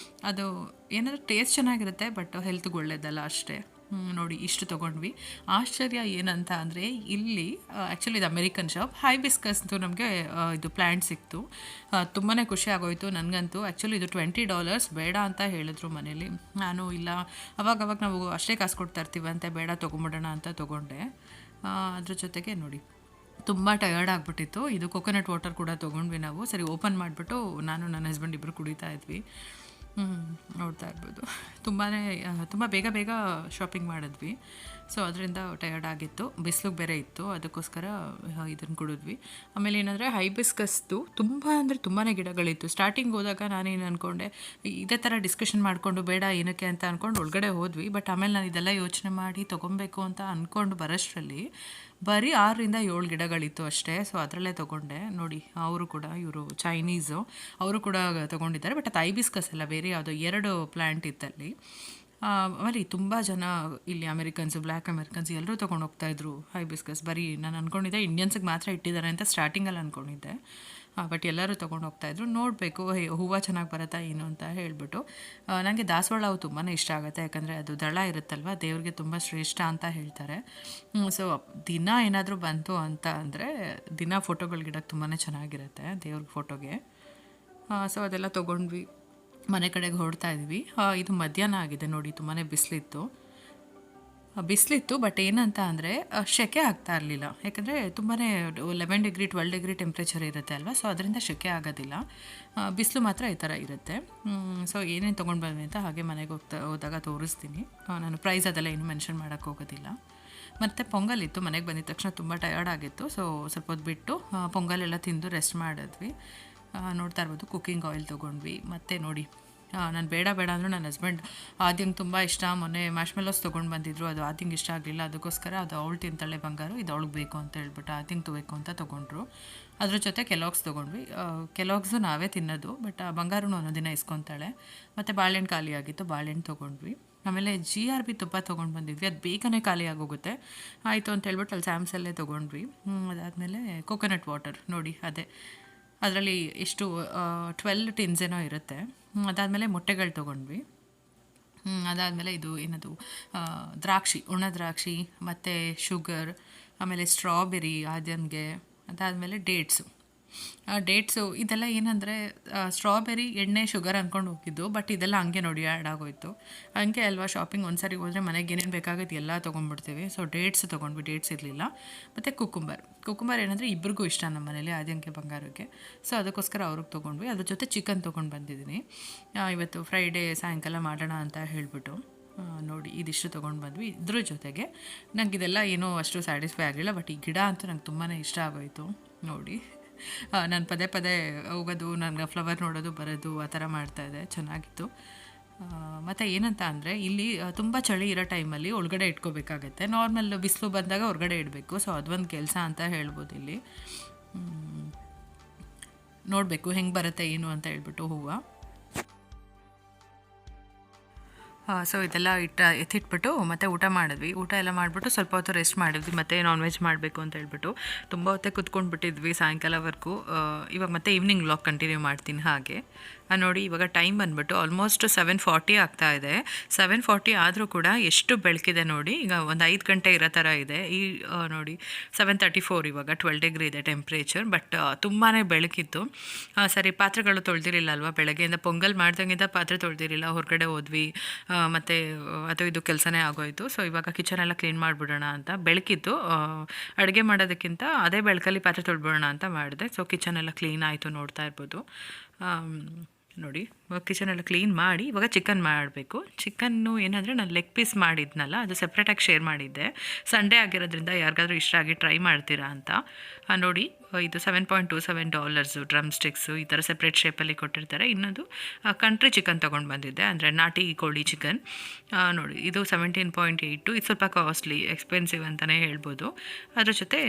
ಅದು ಏನಂದರೆ ಟೇಸ್ಟ್ ಚೆನ್ನಾಗಿರುತ್ತೆ, ಬಟ್ ಹೆಲ್ತ್ಗೆ ಒಳ್ಳೇದಲ್ಲ ಅಷ್ಟೇ. ನೋಡಿ ಇಷ್ಟು ತೊಗೊಂಡ್ವಿ. ಆಶ್ಚರ್ಯ ಏನಂತ ಅಂದರೆ ಇಲ್ಲಿ ಆ್ಯಕ್ಚುಲಿ ಇದು ಅಮೆರಿಕನ್ ಶಾಪ್. ಹೈಬಿಸ್ಕಸ್ದು ನಮಗೆ ಇದು ಪ್ಲ್ಯಾಂಟ್ ಸಿಕ್ತು. ತುಂಬಾ ಖುಷಿ ಆಗೋಯಿತು ನನಗಂತೂ. ಆ್ಯಕ್ಚುಲಿ ಇದು $20 ಬೇಡ ಅಂತ ಹೇಳಿದ್ರು ಮನೇಲಿ. ನಾನು ಇಲ್ಲ, ಅವಾಗವಾಗ ನಾವು ಅಷ್ಟೇ ಕಾಸು ಕೊಡ್ತಾ ಇರ್ತೀವಂತೆ, ಬೇಡ ತೊಗೊಂಬಿಡೋಣ ಅಂತ ತೊಗೊಂಡೆ. ಅದ್ರ ಜೊತೆಗೆ ನೋಡಿ ತುಂಬ ಟಯರ್ಡ್ ಆಗಿಬಿಟ್ಟಿತ್ತು. ಇದು ಕೊಕೊನಟ್ ವಾಟರ್ ಕೂಡ ತೊಗೊಂಡ್ವಿ ನಾವು. ಸರಿ ಓಪನ್ ಮಾಡಿಬಿಟ್ಟು ನಾನು ನನ್ನ ಹಸ್ಬೆಂಡ್ ಇಬ್ಬರು ಕುಡಿತಾ ಇದ್ವಿ. ನೋಡ್ತಾ ಇರ್ಬೋದು ತುಂಬ ಬೇಗ ಶಾಪಿಂಗ್ ಮಾಡಿದ್ವಿ. ಸೊ ಅದರಿಂದ ಟಯರ್ಡ್ ಆಗಿತ್ತು, ಬಿಸಿಲು ಬೇರೆ ಇತ್ತು, ಅದಕ್ಕೋಸ್ಕರ ಇದನ್ನು ಕುಡಿದ್ವಿ. ಆಮೇಲೆ ಏನಂದರೆ ಹೈಬಿಸ್ಕಸ್ದು ತುಂಬಾ ಗಿಡಗಳಿತ್ತು. ಸ್ಟಾರ್ಟಿಂಗ್ ಹೋದಾಗ ನಾನೇನು ಅಂದ್ಕೊಂಡೆ, ಇದೇ ಥರ ಡಿಸ್ಕಷನ್ ಮಾಡಿಕೊಂಡು ಬೇಡ ಏನಕ್ಕೆ ಅಂತ ಅಂದ್ಕೊಂಡು ಒಳಗಡೆ ಹೋದ್ವಿ. ಬಟ್ ಆಮೇಲೆ ನಾನು ಇದೆಲ್ಲ ಯೋಚನೆ ಮಾಡಿ ತೊಗೊಬೇಕು ಅಂತ ಅಂದ್ಕೊಂಡು ಬರೋಷ್ಟರಲ್ಲಿ ಬರೀ 6-7 ಗಿಡಗಳಿತ್ತು ಅಷ್ಟೇ. ಸೊ ಅದರಲ್ಲೇ ತೊಗೊಂಡೆ. ನೋಡಿ ಅವರು ಕೂಡ, ಇವರು ಚೈನೀಸು, ಅವರು ಕೂಡ ತೊಗೊಂಡಿದ್ದಾರೆ. ಬಟ್ ಅದು ಹೈಬಿಸ್ಕಸ್ ಅಲ್ಲ, ಬೇರೆ ಯಾವುದೋ 2 ಪ್ಲ್ಯಾಂಟ್ ಇತ್ತಲ್ಲಿ. ಆಮೇಲೆ ತುಂಬ ಜನ ಇಲ್ಲಿ ಅಮೆರಿಕನ್ಸು, ಬ್ಲ್ಯಾಕ್ ಅಮೆರಿಕನ್ಸ್ ಎಲ್ಲರೂ ತೊಗೊಂಡು ಹೋಗ್ತಾಯಿದ್ರು ಹೈಬಿಸ್ಕಸ್. ಬರೀ ನಾನು ಅಂದ್ಕೊಂಡಿದ್ದೆ ಇಂಡಿಯನ್ಸಿಗೆ ಮಾತ್ರ ಇಟ್ಟಿದ್ದಾರೆ ಅಂತ ಸ್ಟಾರ್ಟಿಂಗಲ್ಲಿ ಅಂದ್ಕೊಂಡಿದ್ದೆ. ಬಟ್ ಎಲ್ಲರೂ ತೊಗೊಂಡು ಹೋಗ್ತಾಯಿದ್ರು. ನೋಡಬೇಕು ಹೂವು ಚೆನ್ನಾಗಿ ಬರುತ್ತಾ ಏನು ಅಂತ ಹೇಳಿಬಿಟ್ಟು. ನನಗೆ ದಾಸವಾಳ ಹೂವು ತುಂಬಾ ಇಷ್ಟ ಆಗುತ್ತೆ, ಯಾಕಂದರೆ ಅದು ದಳ ಇರುತ್ತಲ್ವ, ದೇವ್ರಿಗೆ ತುಂಬ ಶ್ರೇಷ್ಠ ಅಂತ ಹೇಳ್ತಾರೆ. ಸೊ ದಿನ ಏನಾದರೂ ಬಂತು ಅಂತ ಅಂದರೆ ದಿನ ಫೋಟೋಗಳು ಗಿಡಕ್ಕೆ ತುಂಬಾ ಚೆನ್ನಾಗಿರುತ್ತೆ ದೇವ್ರಿಗೆ ಫೋಟೋಗೆ. ಸೊ ಅದೆಲ್ಲ ತೊಗೊಂಡ್ವಿ, ಮನೆ ಕಡೆಗೆ ಹೊರಡ್ತಾ ಇದ್ವಿ. ಇದು ಮಧ್ಯಾಹ್ನ ಆಗಿದೆ ನೋಡಿ, ತುಂಬಾ ಬಿಸಿಲಿತ್ತು. ಬಟ್ ಏನಂತ ಅಂದರೆ ಸೆಕೆ ಆಗ್ತಾ ಇರಲಿಲ್ಲ, ಯಾಕಂದರೆ ತುಂಬಾ 11-12 ಟೆಂಪ್ರೇಚರ್ ಇರುತ್ತೆ ಅಲ್ವಾ. ಸೊ ಅದರಿಂದ ಸೆಕೆ ಆಗೋದಿಲ್ಲ. ಬಿಸಿಲು ಮಾತ್ರ ಈ ಥರ ಇರುತ್ತೆ. ಸೊ ಏನೇನು ತೊಗೊಂಡು ಬಂದ್ವಿ ಅಂತ ಹಾಗೆ ಮನೆಗೆ ಹೋದಾಗ ತೋರಿಸ್ತೀನಿ. ನಾನು ಪ್ರೈಸ್ ಅದೆಲ್ಲ ಏನು ಮೆನ್ಷನ್ ಮಾಡೋಕ್ಕೆ ಹೋಗೋದಿಲ್ಲ. ಮತ್ತು ಪೊಂಗಲ್ ಇತ್ತು, ಮನೆಗೆ ಬಂದಿದ ತಕ್ಷಣ ತುಂಬ ಟಯರ್ಡ್ ಆಗಿತ್ತು. ಸೊ ಸ್ವಲ್ಪ ಹೊತ್ತು ಬಿಟ್ಟು ಪೊಂಗಲ್ ಎಲ್ಲ ತಿಂದು ರೆಸ್ಟ್ ಮಾಡಿದ್ವಿ. ನೋಡ್ತಾ ಇರ್ಬೋದು ಕುಕ್ಕಿಂಗ್ ಆಯಿಲ್ ತೊಗೊಂಡ್ವಿ. ಮತ್ತು ನೋಡಿ ನಾನು ಬೇಡ ಅಂದರೂ ನನ್ನ ಹಸ್ಬೆಂಡ್ ಆದ್ಯಂಗೆ ತುಂಬ ಇಷ್ಟ. ಮೊನ್ನೆ ಮ್ಯಾಶ್ಮೆಲೋಸ್ ತೊಗೊಂಡು ಬಂದಿದ್ರು, ಅದು ಆದ್ಯಂಗೆ ಇಷ್ಟ ಆಗಲಿಲ್ಲ. ಅದಕ್ಕೋಸ್ಕರ ಅದು ಅವಳು ತಿಂತಾಳೆ ಬಂಗಾರು, ಇದು ಅವಳಿಗೆ ಬೇಕು ಅಂತ ಹೇಳ್ಬಿಟ್ಟು ಆದ್ಯಂಗೆ ತೊಗೋಬೇಕು ಅಂತ ತೊಗೊಂಡ್ರು. ಅದ್ರ ಜೊತೆ ಕೆಲಾಗ್ಸ್ ತೊಗೊಂಡ್ವಿ. ಕೆಲಾಗ್ಸು ನಾವೇ ತಿನ್ನೋದು, ಬಟ್ ಬಂಗಾರೂ ಒಂದೊಂದಿನ ಇಸ್ಕೊತಾಳೆ. ಮತ್ತು ಬಾಳೆಹಣ್ಣು ಖಾಲಿ ಆಗಿತ್ತು, ಬಾಳೆಹಣ್ಣು ತೊಗೊಂಡ್ವಿ. ಆಮೇಲೆ GRB ತುಪ್ಪ ತೊಗೊಂಡು ಬಂದಿದ್ವಿ, ಅದು ಬೇಗನೆ ಖಾಲಿ ಆಗೋಗುತ್ತೆ. ಆಯಿತು ಅಂತ ಹೇಳ್ಬಿಟ್ಟು ಅಲ್ಲಿ ಸ್ಯಾಮ್ಸಲ್ಲೇ ತೊಗೊಂಡ್ವಿ. ಅದಾದಮೇಲೆ ಕೊಕೊನಟ್ ವಾಟರ್ ನೋಡಿ, ಅದರಲ್ಲಿ ಎಷ್ಟು 12 ಟಿನ್ಸ್ ಏನೋ ಇರುತ್ತೆ. ಅದಾದಮೇಲೆ ಮೊಟ್ಟೆಗಳು ತೊಗೊಂಡ್ವಿ. ಅದಾದಮೇಲೆ ಇದು ಏನದು ದ್ರಾಕ್ಷಿ, ಒಣ ದ್ರಾಕ್ಷಿ, ಮತ್ತು ಶುಗರ್, ಆಮೇಲೆ ಸ್ಟ್ರಾಬೆರಿ ಆದ್ಯನ್ಗೆ. ಅದಾದಮೇಲೆ ಡೇಟ್ಸು ಇದೆಲ್ಲ ಏನಂದರೆ ಸ್ಟ್ರಾಬೆರಿ ಎಣ್ಣೆ ಶುಗರ್ ಅಂದ್ಕೊಂಡು ಹೋಗಿದ್ದು, ಬಟ್ ಇದೆಲ್ಲ ಹಂಗೆ ನೋಡಿ ಆ್ಯಡ್ ಆಗೋಯ್ತು. ಹಂಗೆ ಅಲ್ವಾ, ಶಾಪಿಂಗ್ ಒಂದು ಸಾರಿ ಹೋದರೆ ಮನೆಗೆ ಏನೇನು ಬೇಕಾಗುತ್ತೆ ಎಲ್ಲ ತೊಗೊಂಡ್ಬಿಡ್ತೀವಿ. ಸೊ ಡೇಟ್ಸ್ ತೊಗೊಂಡ್ವಿ, ಡೇಟ್ಸ್ ಇರಲಿಲ್ಲ. ಮತ್ತು ಕುಕುಂಬರ್ ಏನಂದರೆ ಇಬ್ರಿಗೂ ಇಷ್ಟ ನಮ್ಮ ಮನೇಲಿ, ಆದ್ಯಂಗೆ ಬಂಗಾರಕ್ಕೆ. ಸೊ ಅದಕ್ಕೋಸ್ಕರ ಅವ್ರಿಗೆ ತೊಗೊಂಡ್ವಿ. ಅದ್ರ ಜೊತೆ ಚಿಕನ್ ತೊಗೊಂಡು ಬಂದಿದ್ದೀನಿ. ಇವತ್ತು ಫ್ರೈಡೇ ಸಾಯಂಕಾಲ ಮಾಡೋಣ ಅಂತ ಹೇಳಿಬಿಟ್ಟು ನೋಡಿ ಇದಿಷ್ಟು ತೊಗೊಂಡು ಬಂದ್ವಿ. ಇದ್ರ ಜೊತೆಗೆ ನಂಗೆ ಇದೆಲ್ಲ ಏನೂ ಅಷ್ಟು ಸ್ಯಾಟಿಸ್ಫೈ ಆಗಲಿಲ್ಲ, ಬಟ್ ಈ ಗಿಡ ಅಂತೂ ನಂಗೆ ತುಂಬಾ ಇಷ್ಟ ಆಗೋಯಿತು. ನೋಡಿ ನಾನು ಪದೇ ಹೋಗೋದು, ನನಗೆ ಫ್ಲವರ್ ನೋಡೋದು ಬರೋದು ಆ ಥರ ಮಾಡ್ತಾಯಿದ್ದೆ, ಚೆನ್ನಾಗಿತ್ತು. ಮತ್ತು ಏನಂತ ಅಂದರೆ ಇಲ್ಲಿ ತುಂಬ ಚಳಿ ಇರೋ ಟೈಮಲ್ಲಿ ಒಳಗಡೆ ಇಟ್ಕೋಬೇಕಾಗತ್ತೆ. ನಾರ್ಮಲ್ ಬಿಸಿಲು ಬಂದಾಗ ಹೊರಗಡೆ ಇಡಬೇಕು. ಸೊ ಅದೊಂದು ಕೆಲಸ ಅಂತ ಹೇಳ್ಬೋದು. ಇಲ್ಲಿ ನೋಡಬೇಕು ಹೆಂಗೆ ಬರುತ್ತೆ ಏನು ಅಂತ ಹೇಳ್ಬಿಟ್ಟು ಹೂವು. ಸೊ ಇದೆಲ್ಲ ಎತ್ತಿಟ್ಬಿಟ್ಟು ಮತ್ತೆ ಊಟ ಮಾಡಿದ್ವಿ. ಊಟ ಎಲ್ಲ ಮಾಡಿಬಿಟ್ಟು ಸ್ವಲ್ಪ ಹೊತ್ತು ರೆಸ್ಟ್ ಮಾಡಿದ್ವಿ. ಮತ್ತು ನಾನ್ ವೆಜ್ ಮಾಡಬೇಕು ಅಂತ ಹೇಳ್ಬಿಟ್ಟು ತುಂಬ ಹೊತ್ತೇ ಕುತ್ಕೊಂಡ್ಬಿಟ್ಟಿದ್ವಿ ಸಾಯಂಕಾಲವರೆಗೂ. ಇವಾಗ ಮತ್ತೆ ಈವ್ನಿಂಗ್ ವ್ಲಾಗ್ ಕಂಟಿನ್ಯೂ ಮಾಡ್ತೀನಿ. ಹಾಗೆ ನೋಡಿ ಇವಾಗ ಟೈಮ್ ಬಂದುಬಿಟ್ಟು ಆಲ್ಮೋಸ್ಟ್ 7:40 ಆಗ್ತಾ ಇದೆ. 7:40 ಆದರೂ ಕೂಡ ಎಷ್ಟು ಬೆಳಕಿದೆ ನೋಡಿ. ಈಗ ಒಂದು 5 ಗಂಟೆ ಇರೋ ಥರ ಇದೆ. ಈ ನೋಡಿ 7:34 ಇವಾಗ 12 ಡಿಗ್ರಿ ಇದೆ ಟೆಂಪ್ರೇಚರ್. ಬಟ್ ತುಂಬಾ ಬೆಳಕಿತ್ತು. ಸರಿ ಪಾತ್ರೆಗಳು ತೊಳೆದಿರಲಿಲ್ಲ ಅಲ್ವಾ, ಬೆಳಗ್ಗೆಯಿಂದ ಪೊಂಗಲ್ ಮಾಡ್ದಂಗಿಂದ ಪಾತ್ರೆ ತೊಳೆದಿರಲಿಲ್ಲ. ಹೊರಗಡೆ ಹೋದ್ವಿ, ಮತ್ತು ಅದು ಇದು ಕೆಲಸನೇ ಆಗೋಯಿತು. ಸೊ ಇವಾಗ ಕಿಚನ್ ಎಲ್ಲ ಕ್ಲೀನ್ ಮಾಡಿಬಿಡೋಣ ಅಂತ, ಬೆಳಕಿತ್ತು. ಅಡುಗೆ ಮಾಡೋದಕ್ಕಿಂತ ಅದೇ ಬೆಳಕಲ್ಲಿ ಪಾತ್ರೆ ತೊಳ್ಬಿಡೋಣ ಅಂತ ಮಾಡಿದೆ. ಸೊ ಕಿಚನ್ ಎಲ್ಲ ಕ್ಲೀನ್ ಆಯಿತು, ನೋಡ್ತಾ ಇರ್ಬೋದು. ನೋಡಿ ಕಿಚನ್ ಎಲ್ಲ ಕ್ಲೀನ್ ಮಾಡಿ ಇವಾಗ ಚಿಕನ್ ಮಾಡಬೇಕು. ಚಿಕನ್ನು ಏನಂದರೆ ನಾನು ಲೆಗ್ ಪೀಸ್ ಮಾಡಿದ್ನಲ್ಲ, ಅದು ಸಪ್ರೇಟಾಗಿ ಶೇರ್ ಮಾಡಿದ್ದೆ. ಸಂಡೇ ಆಗಿರೋದ್ರಿಂದ ಯಾರಿಗಾದ್ರೂ ಇಷ್ಟ ಆಗಿ ಟ್ರೈ ಮಾಡ್ತೀರಾ ಅಂತ. ನೋಡಿ ಇದು $7.27 ಡ್ರಮ್ ಸ್ಟಿಕ್ಸು ಈ ಥರ ಸಪ್ರೇಟ್ ಶೇಪಲ್ಲಿ ಕೊಟ್ಟಿರ್ತಾರೆ. ಇನ್ನೊಂದು ಕಂಟ್ರಿ ಚಿಕನ್ ತೊಗೊಂಡು ಬಂದಿದ್ದೆ, ಅಂದರೆ ನಾಟಿ ಕೋಳಿ ಚಿಕನ್. ನೋಡಿ ಇದು 17.82. ಇದು ಸ್ವಲ್ಪ ಕಾಸ್ಟ್ಲಿ, ಎಕ್ಸ್ಪೆನ್ಸಿವ್ ಅಂತಲೇ ಹೇಳ್ಬೋದು. ಅದ್ರ ಜೊತೆ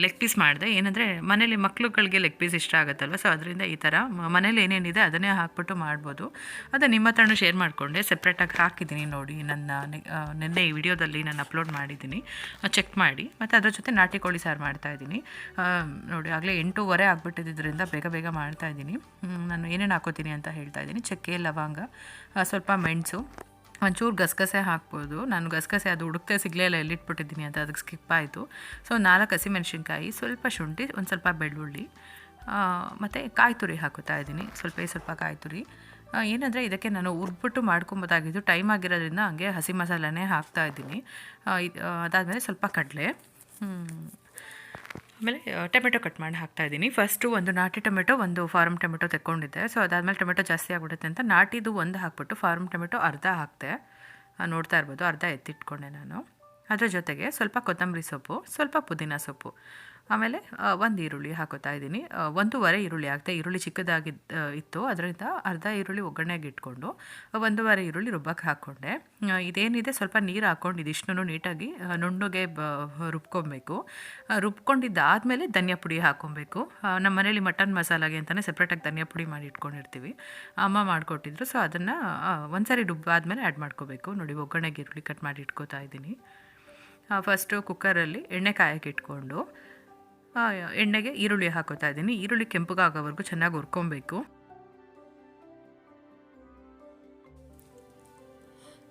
ಲೆಗ್ ಪೀಸ್ ಮಾಡಿದೆ. ಏನಂದರೆ ಮನೇಲಿ ಮಕ್ಳುಗಳಿಗೆ ಲೆಗ್ ಪೀಸ್ ಇಷ್ಟ ಆಗುತ್ತಲ್ವ. ಸೊ ಅದರಿಂದ ಈ ಥರ ಮನೇಲಿ ಏನೇನಿದೆ ಅದನ್ನೇ ಹಾಕ್ಬಿಟ್ಟು ಮಾಡ್ಬೋದು. ಅದು ನಿಮ್ಮ ಹತ್ರನೂ ಶೇರ್ ಮಾಡಿಕೊಂಡೆ, ಸಪ್ರೇಟಾಗಿ ಹಾಕಿದ್ದೀನಿ ನೋಡಿ. ನಿನ್ನೆ ಈ ವಿಡಿಯೋದಲ್ಲಿ ನಾನು ಅಪ್ಲೋಡ್ ಮಾಡಿದ್ದೀನಿ, ಚೆಕ್ ಮಾಡಿ. ಮತ್ತು ಅದ್ರ ಜೊತೆ ನಾಟಿ ಕೋಳಿ ಸಾರು ಮಾಡ್ತಾಯಿದ್ದೀನಿ. ನೋಡಿ ಆಗಲೇ 8:15 ಆಗಿಬಿಟ್ಟಿದ್ದರಿಂದ ಬೇಗ ಮಾಡ್ತಾಯಿದ್ದೀನಿ. ನಾನು ಏನೇನು ಹಾಕೋತೀನಿ ಅಂತ ಹೇಳ್ತಾಯಿದ್ದೀನಿ. ಚಕ್ಕೆ, ಲವಂಗ, ಸ್ವಲ್ಪ ಮೆಣಸು, ಒಂಚೂರು ಗಸಗಸೆ ಹಾಕ್ಬೋದು. ನಾನು ಗಸಗಸೆ ಅದು ಹುಡುಕ್ತೆ ಸಿಗಲೇ ಇಲ್ಲ, ಎಲ್ಲಿಟ್ಬಿಟ್ಟಿದ್ದೀನಿ ಅಂತ, ಅದಕ್ಕೆ ಸ್ಕಿಪ್ ಆಯಿತು. ಸೊ 4 ಹಸಿಮೆಣ್ಸಿನ್ಕಾಯಿ, ಸ್ವಲ್ಪ ಶುಂಠಿ, ಒಂದು ಸ್ವಲ್ಪ ಬೆಳ್ಳುಳ್ಳಿ, ಮತ್ತು ಕಾಯಿ ತುರಿ ಹಾಕುತ್ತಾ ಇದ್ದೀನಿ, ಸ್ವಲ್ಪ ಕಾಯಿ ತುರಿ. ಏನಂದರೆ ಇದಕ್ಕೆ ನಾನು ಹುರ್ಬಿಟ್ಟು ಮಾಡ್ಕೊಬೋದಾಗಿದ್ದು, ಟೈಮ್ ಆಗಿರೋದ್ರಿಂದ ಹಂಗೆ ಹಸಿ ಮಸಾಲನೇ ಹಾಕ್ತಾಯಿದ್ದೀನಿ. ಅದಾದಮೇಲೆ ಸ್ವಲ್ಪ ಕಡಲೆ, ಆಮೇಲೆ ಟೊಮೆಟೊ ಕಟ್ ಮಾಡಿ ಹಾಕ್ತಾಯಿದ್ದೀನಿ. ಫಸ್ಟು ಒಂದು ನಾಟಿ ಟೊಮೆಟೊ, ಒಂದು ಫಾರ್ಮ್ ಟೊಮೆಟೊ ತೆಕ್ಕೊಂಡಿದ್ದೆ. ಸೊ ಅದಾದಮೇಲೆ ಟೊಮೆಟೊ ಜಾಸ್ತಿ ಆಗಿಬಿಡುತ್ತೆ ಅಂತ ನಾಟಿದು ಒಂದು ಹಾಕ್ಬಿಟ್ಟು ಫಾರ್ಮ್ ಟೊಮೆಟೊ ಅರ್ಧ ಹಾಕ್ತೆ. ನೋಡ್ತಾ ಇರ್ಬೋದು, ಅರ್ಧ ಎತ್ತಿಟ್ಕೊಂಡೆ ನಾನು. ಅದ್ರ ಜೊತೆಗೆ ಸ್ವಲ್ಪ ಕೊತ್ತಂಬರಿ ಸೊಪ್ಪು, ಸ್ವಲ್ಪ ಪುದೀನ ಸೊಪ್ಪು, ಆಮೇಲೆ ಒಂದು ಈರುಳ್ಳಿ ಹಾಕೋತಾ ಇದ್ದೀನಿ. 1.5 ಈರುಳ್ಳಿ ಹಾಕ್ತೆ. ಈರುಳ್ಳಿ ಚಿಕ್ಕದಾಗಿ ಇತ್ತು, ಅದರಿಂದ ಅರ್ಧ ಈರುಳ್ಳಿ ಒಗ್ಗರಣೆಗೆ ಇಟ್ಕೊಂಡು 1.5 ಈರುಳ್ಳಿ ರುಬ್ಬಕ್ಕೆ ಹಾಕ್ಕೊಂಡೆ. ಇದೇನಿದೆ ಸ್ವಲ್ಪ ನೀರು ಹಾಕ್ಕೊಂಡು ಇದಿಷ್ಟನ್ನು ನೀಟಾಗಿ ನುಣ್ಣಗೆ ರುಬ್ಕೊಬೇಕು. ರುಬ್ಕೊಂಡಿದ್ದಾದಮೇಲೆ ಧನಿಯಾ ಪುಡಿ ಹಾಕ್ಕೊಬೇಕು. ನಮ್ಮ ಮನೇಲಿ ಮಟನ್ ಮಸಾಲಾಗೆ ಅಂತಲೇ ಸಪ್ರೇಟಾಗಿ ಧನಿಯಾ ಪುಡಿ ಮಾಡಿ ಇಟ್ಕೊಂಡಿರ್ತೀವಿ, ಅಮ್ಮ ಮಾಡಿಕೊಟ್ಟಿದ್ರು. ಸೊ ಅದನ್ನು ಒಂದ್ಸರಿ ರುಬ್ಬಾದ್ಮೇಲೆ ಆ್ಯಡ್ ಮಾಡ್ಕೋಬೇಕು. ನೋಡಿ, ಒಗ್ಗರಣೆಗೆ ಈರುಳ್ಳಿ ಕಟ್ ಮಾಡಿ ಇಟ್ಕೋತಾ ಇದ್ದೀನಿ. ಫಸ್ಟು ಕುಕ್ಕರಲ್ಲಿ ಎಣ್ಣೆ ಕಾಯಕ್ಕೆ ಇಟ್ಕೊಂಡು ಎಣ್ಣೆಗೆ ಈರುಳ್ಳಿ ಹಾಕೋತಾ ಇದ್ದೀನಿ. ಈರುಳ್ಳಿ ಕೆಂಪಗಾಗೋವರೆಗೂ ಚೆನ್ನಾಗಿ ಹುರ್ಕೊಬೇಕು.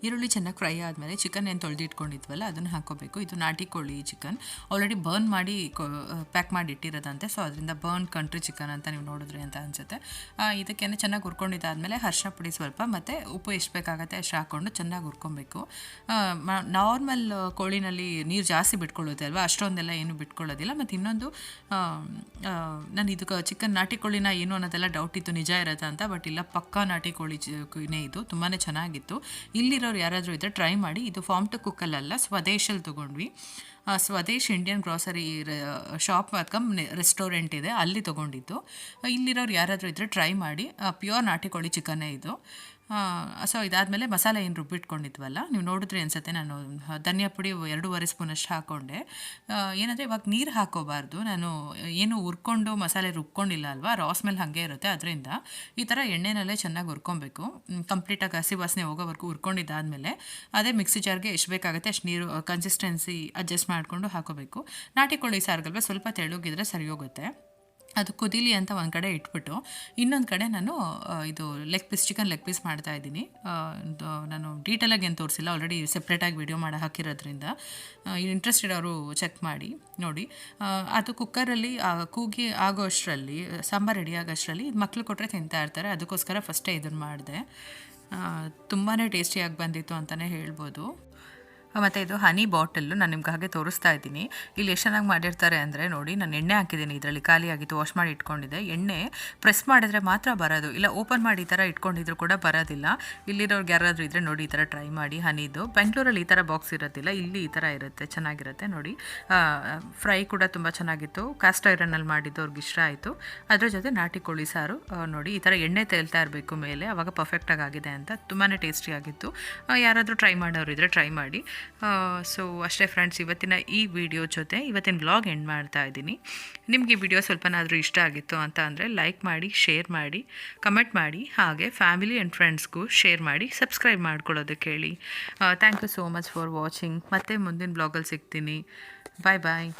ಈರುಳ್ಳಿ ಚೆನ್ನಾಗಿ ಫ್ರೈ ಆದಮೇಲೆ ಚಿಕನ್ ಏನು ತೊಳೆದಿಟ್ಕೊಂಡಿದ್ವಲ್ಲ ಅದನ್ನು ಹಾಕೋಬೇಕು. ಇದು ನಾಟಿ ಕೋಳಿ ಚಿಕನ್, ಆಲ್ರೆಡಿ ಬರ್ನ್ ಮಾಡಿ ಪ್ಯಾಕ್ ಮಾಡಿ ಇಟ್ಟಿರೋದಂತೆ. ಸೊ ಅದರಿಂದ ಬರ್ನ್ ಕಂಟ್ರಿ ಚಿಕನ್ ಅಂತ ನೀವು ನೋಡಿದ್ರಿ ಅಂತ ಅನಿಸುತ್ತೆ. ಇದಕ್ಕೇನೆ ಚೆನ್ನಾಗಿ ಹುರ್ಕೊಂಡಿದ್ದಾದಮೇಲೆ ಅರಿಶಿನ ಪುಡಿ ಸ್ವಲ್ಪ ಮತ್ತು ಉಪ್ಪು ಎಷ್ಟು ಬೇಕಾಗುತ್ತೆ ಅಷ್ಟು ಹಾಕ್ಕೊಂಡು ಚೆನ್ನಾಗಿ ಹುರ್ಕೊಬೇಕು. ನಾರ್ಮಲ್ ಕೋಳಿನಲ್ಲಿ ನೀರು ಜಾಸ್ತಿ ಬಿಟ್ಕೊಳ್ಳುತ್ತೆ ಅಲ್ವಾ, ಅಷ್ಟೊಂದೆಲ್ಲ ಏನು ಬಿಟ್ಕೊಳ್ಳೋದಿಲ್ಲ. ಮತ್ತು ಇನ್ನೊಂದು, ನಾನು ಇದಕ್ಕೆ ಚಿಕನ್ ನಾಟಿ ಕೋಳಿನ ಏನು ಅನ್ನೋದೆಲ್ಲ ಡೌಟ್ ಇತ್ತು, ನಿಜ ಇರುತ್ತೆ ಅಂತ. ಬಟ್ ಇಲ್ಲ, ಪಕ್ಕಾ ನಾಟಿ ಕೋಳಿನೇ ಇದು, ತುಂಬಾ ಚೆನ್ನಾಗಿತ್ತು. ಇಲ್ಲಿರೋ ಯಾರಾದರೂ ಇದ್ದರೆ ಟ್ರೈ ಮಾಡಿ. ಇದು ಫಾರ್ಮ್ ಟು ಕುಕ್ಕಲ್ಲ, ಸ್ವದೇಶಲ್ಲಿ ತೊಗೊಂಡ್ವಿ. Swadesh Indian grocery shop come restaurant ಇದೆ, ಅಲ್ಲಿ ತೊಗೊಂಡಿದ್ದು. ಇಲ್ಲಿರೋರು ಯಾರಾದರೂ ಇದ್ದರೆ ಟ್ರೈ ಮಾಡಿ. ಪ್ಯೂರ್ ನಾಟಿ ಕೋಳಿ ಚಿಕನ್ನೇ ಇದು. ಸೊ ಇದಾದಮೇಲೆ ಮಸಾಲೆ ಏನು ರುಬ್ಬಿಟ್ಕೊಂಡಿದ್ವಲ್ಲ, ನೀವು ನೋಡಿದ್ರಿ ಅನ್ಸುತ್ತೆ, ನಾನು ಧನಿಯಾ ಪುಡಿ 2.5 ಸ್ಪೂನಷ್ಟು ಹಾಕ್ಕೊಂಡೆ. ಏನಂದರೆ ಇವಾಗ ನೀರು ಹಾಕೋಬಾರ್ದು, ನಾನು ಏನು ಹುರ್ಕೊಂಡು ಮಸಾಲೆ ರುಬ್ಕೊಂಡಿಲ್ಲ ಅಲ್ವಾ, ರಾ ಸ್ಮೆಲ್ ಹಾಗೆ ಇರುತ್ತೆ. ಅದರಿಂದ ಈ ಥರ ಎಣ್ಣೆನಲ್ಲೇ ಚೆನ್ನಾಗಿ ಹುರ್ಕೊಬೇಕು. ಕಂಪ್ಲೀಟಾಗಿ ಹಸಿ ವಾಸನೆ ಹೋಗೋವರೆಗೂ ಹುರ್ಕೊಂಡಿದ್ದಾದಮೇಲೆ ಅದೇ ಮಿಕ್ಸಿ ಜಾರ್ಗೆ ಎಷ್ಟು ಬೇಕಾಗುತ್ತೆ ಅಷ್ಟು ನೀರು ಕನ್ಸಿಸ್ಟೆನ್ಸಿ ಅಡ್ಜಸ್ಟ್ ಮಾಡಿಕೊಂಡು ಹಾಕೋಬೇಕು. ನಾಟಿ ಕೋಳಿ ಸಾರಿಗಲ್ವ ಸ್ವಲ್ಪ ತೆಳುಗಿದ್ರೆ ಸರಿ ಹೋಗುತ್ತೆ. ಅದು ಕುದೀಲಿ ಅಂತ ಒಂದು ಕಡೆ ಇಟ್ಬಿಟ್ಟು ಇನ್ನೊಂದು ಕಡೆ ನಾನು ಇದು ಚಿಕನ್ ಲೆಗ್ ಪೀಸ್ ಮಾಡ್ತಾಯಿದ್ದೀನಿ. ನಾನು ಡೀಟೇಲಾಗಿ ಏನು ತೋರಿಸಿಲ್ಲ, ಆಲ್ರೆಡಿ ಸೆಪ್ರೇಟಾಗಿ ವಿಡಿಯೋ ಮಾಡಿ ಹಾಕಿರೋದ್ರಿಂದ ಇಂಟ್ರೆಸ್ಟ್ ಇರೋರು ಚೆಕ್ ಮಾಡಿ ನೋಡಿ. ಅದು ಕುಕ್ಕರಲ್ಲಿ ಕೂಗಿ ಆಗೋ ಅಷ್ಟರಲ್ಲಿ, ಸಾಂಬಾರು ರೆಡಿ ಆಗೋ ಅಷ್ಟರಲ್ಲಿ ಮಕ್ಕಳು ಕೊಟ್ಟರೆ ತಿಂತಾ ಇರ್ತಾರೆ. ಅದಕ್ಕೋಸ್ಕರ ಫಸ್ಟೇ ಇದನ್ನು ಮಾಡಿದೆ. ತುಂಬಾ ಟೇಸ್ಟಿಯಾಗಿ ಬಂದಿತ್ತು ಅಂತಲೇ ಹೇಳ್ಬೋದು. ಮತ್ತು ಇದು ಹನಿ ಬಾಟಲ್ಲು ನಾನು ನಿಮ್ಗೆ ಹಾಗೆ ತೋರಿಸ್ತಾ ಇದ್ದೀನಿ. ಇಲ್ಲಿ ಎಷ್ಟು ಚೆನ್ನಾಗಿ ಮಾಡಿರ್ತಾರೆ ಅಂದರೆ ನೋಡಿ, ನಾನು ಎಣ್ಣೆ ಹಾಕಿದ್ದೀನಿ, ಇದರಲ್ಲಿ ಖಾಲಿಯಾಗಿತ್ತು, ವಾಶ್ ಮಾಡಿ ಇಟ್ಕೊಂಡಿದ್ದೆ. ಎಣ್ಣೆ ಪ್ರೆಸ್ ಮಾಡಿದ್ರೆ ಮಾತ್ರ ಬರೋದು, ಇಲ್ಲ ಓಪನ್ ಮಾಡಿ ಈ ಥರ ಇಟ್ಕೊಂಡಿದ್ರು ಕೂಡ ಬರೋದಿಲ್ಲ. ಇಲ್ಲಿರೋರ್ಗೆ ಯಾರಾದರೂ ಇದ್ದರೆ ನೋಡಿ ಈ ಥರ ಟ್ರೈ ಮಾಡಿ. ಹನಿದು ಬೆಂಗಳೂರಲ್ಲಿ ಈ ಥರ ಬಾಕ್ಸ್ ಇರೋದಿಲ್ಲ, ಇಲ್ಲಿ ಈ ಥರ ಇರುತ್ತೆ, ಚೆನ್ನಾಗಿರುತ್ತೆ ನೋಡಿ. ಫ್ರೈ ಕೂಡ ತುಂಬ ಚೆನ್ನಾಗಿತ್ತು, ಕಾಸ್ಟ್ ಐರನ್ನಲ್ಲಿ ಮಾಡಿದ್ದವ್ರಿಗೆ ಇಷ್ಟ ಆಯಿತು. ಅದ್ರ ಜೊತೆ ನಾಟಿ ಕೋಳಿ ಸಾರು ನೋಡಿ, ಈ ಥರ ಎಣ್ಣೆ ತೇಲ್ತಾ ಇರಬೇಕು ಮೇಲೆ, ಆವಾಗ ಪರ್ಫೆಕ್ಟಾಗಿ ಆಗಿದೆ ಅಂತ. ತುಂಬಾ ಟೇಸ್ಟಿಯಾಗಿತ್ತು. ಯಾರಾದರೂ ಟ್ರೈ ಮಾಡೋರು ಇದ್ದರೆ ಟ್ರೈ ಮಾಡಿ. ಸೊ ಅಷ್ಟೇ ಫ್ರೆಂಡ್ಸ್, ಇವತ್ತಿನ ಈ ವಿಡಿಯೋ ಜೊತೆ ಇವತ್ತಿನ ವ್ಲಾಗ್ ಎಂಡ್ ಮಾಡ್ತಾ ಇದ್ದೀನಿ. ನಿಮಗೆ ಈ ವಿಡಿಯೋ ಸ್ವಲ್ಪನಾದರೂ ಇಷ್ಟ ಆಗಿತ್ತು ಅಂತ ಅಂದರೆ ಲೈಕ್ ಮಾಡಿ, ಶೇರ್ ಮಾಡಿ, ಕಮೆಂಟ್ ಮಾಡಿ, ಹಾಗೆ ಫ್ಯಾಮಿಲಿ ಆ್ಯಂಡ್ ಫ್ರೆಂಡ್ಸ್ಗೂ ಶೇರ್ ಮಾಡಿ, ಸಬ್ಸ್ಕ್ರೈಬ್ ಮಾಡ್ಕೊಳ್ಳೋದಕ್ಕೆ ಹೇಳಿ. Thank you so much for watching. ಮತ್ತೆ ಮುಂದಿನ ವ್ಲಾಗಲ್ಲಿ ಸಿಗ್ತೀನಿ. ಬಾಯ್ ಬಾಯ್.